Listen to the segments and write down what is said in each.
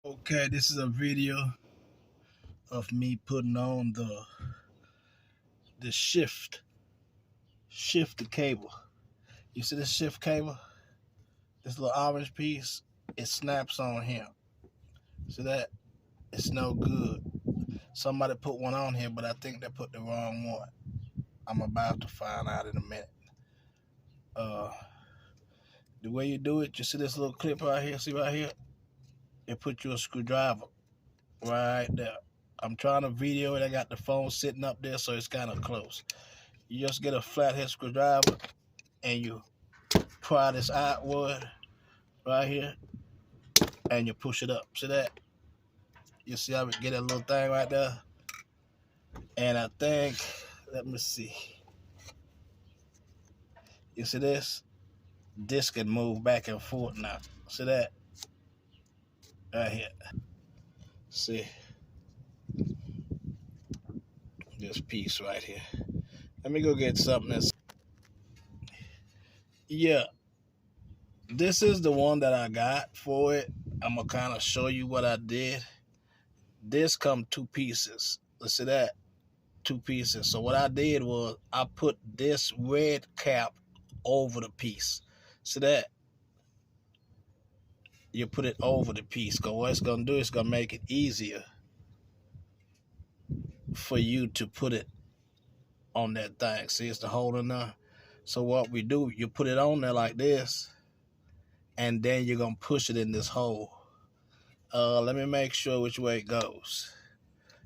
Okay, this is a video of me putting on the shift the cable. You see this shift cable? This little orange piece, it snaps on here. See that? It's no good. Somebody put one on here, but I think they put the wrong one. I'm about to find out in a minute. The way you do it, you see this little clip right here? See right here? It put you a screwdriver right there. I'm trying to video it. I got the phone sitting up there, so it's kind of close. You just get a flathead screwdriver and you pry this outward right here and you push it up. See that? You see how we get that little thing right there? And I think, let me see. You see this? This can move back and forth now. See that? Right here. See? This piece right here. Let me go get something that's... Yeah. This is the one that I got for it. I'm going to kind of show you what I did. This come two pieces. Let's see that? Two pieces. So what I did was I put this red cap over the piece. See that? You put it over the piece. Because what it's going to do is going to make it easier for you to put it on that thing. See, it's the holder now. So what we do, you put it on there like this, and then you're going to push it in this hole. Let me make sure which way it goes.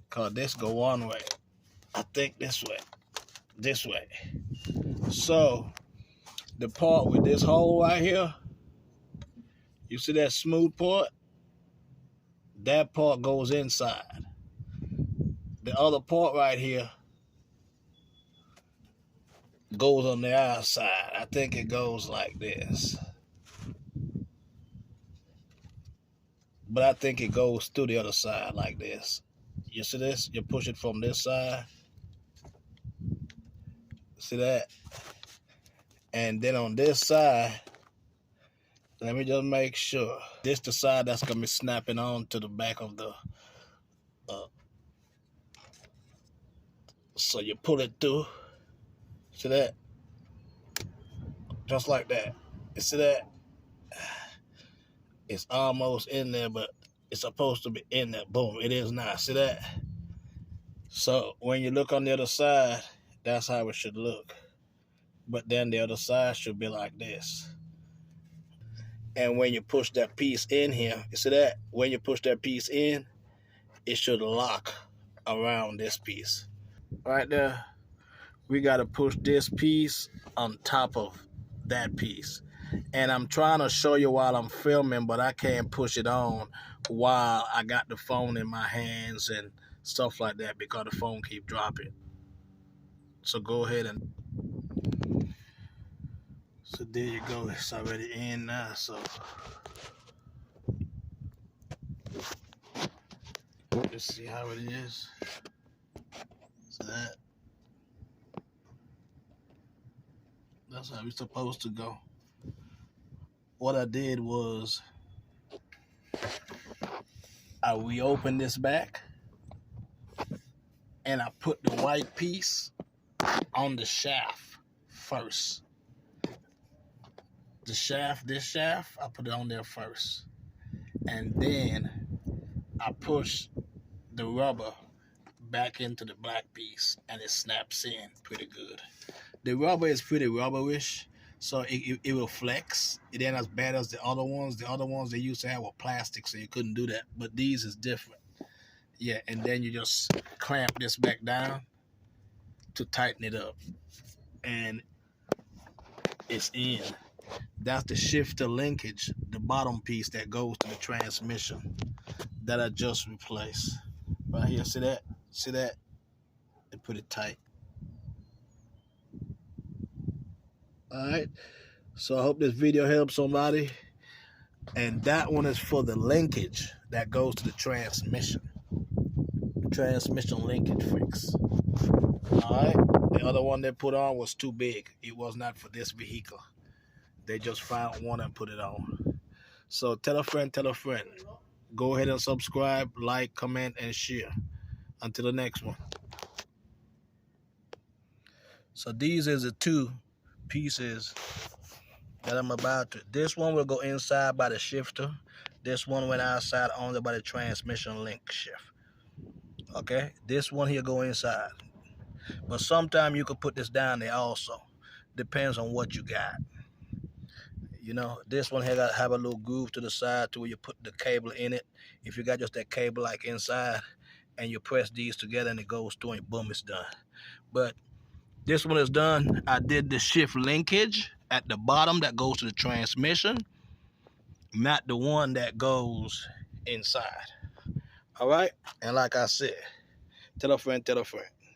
Because this go one way. I think this way. This way. So, the part with this hole right here, you see that smooth part? That part goes inside. The other part right here goes on the outside. I think it goes like this. But I think it goes through the other side like this. You see this? You push it from this side. See that? And then on this side, let me just make sure. This the side that's going to be snapping on to the back of the... so you pull it through. See that? Just like that. You see that? It's almost in there, but it's supposed to be in there. Boom, it is not. See that? So when you look on the other side, that's how it should look. But then the other side should be like this. And when you push that piece in here, you see that? When you push that piece in, it should lock around this piece. Right there, we got to push this piece on top of that piece. And I'm trying to show you while I'm filming, but I can't push it on while I got the phone in my hands and stuff like that because the phone keep dropping. So go ahead and... So there you go. It's already in now. So let's see how it is. So that's how it's supposed to go. What I did was I reopened this back and I put the white piece on the shaft first. The shaft, this shaft, I put it on there first. And then I push the rubber back into the black piece and it snaps in pretty good. The rubber is pretty rubberish, so it will flex. It ain't as bad as the other ones. The other ones they used to have were plastic, so you couldn't do that. But these is different. Yeah, and then you just clamp this back down to tighten it up. And it's in. That's the shifter linkage, the bottom piece that goes to the transmission that I just replaced. Right here, see that? See that? And put it tight. Alright, so I hope this video helps somebody. And that one is for the linkage that goes to the transmission. Transmission linkage fix. Alright, the other one they put on was too big. It was not for this vehicle. They just found one and put it on. So tell a friend, tell a friend. Go ahead and subscribe, like, comment, and share. Until the next one. So these is the two pieces that I'm about to. This one will go inside by the shifter. This one went outside only by the transmission link shift. Okay, this one here go inside. But sometimes you could put this down there also. Depends on what you got. You know, this one here got have a little groove to the side to where you put the cable in it. If you got just that cable like inside, and you press these together and it goes through and boom, it's done. But this one is done. I did the shift linkage at the bottom that goes to the transmission, not the one that goes inside. All right? And like I said, tell a friend, tell a friend.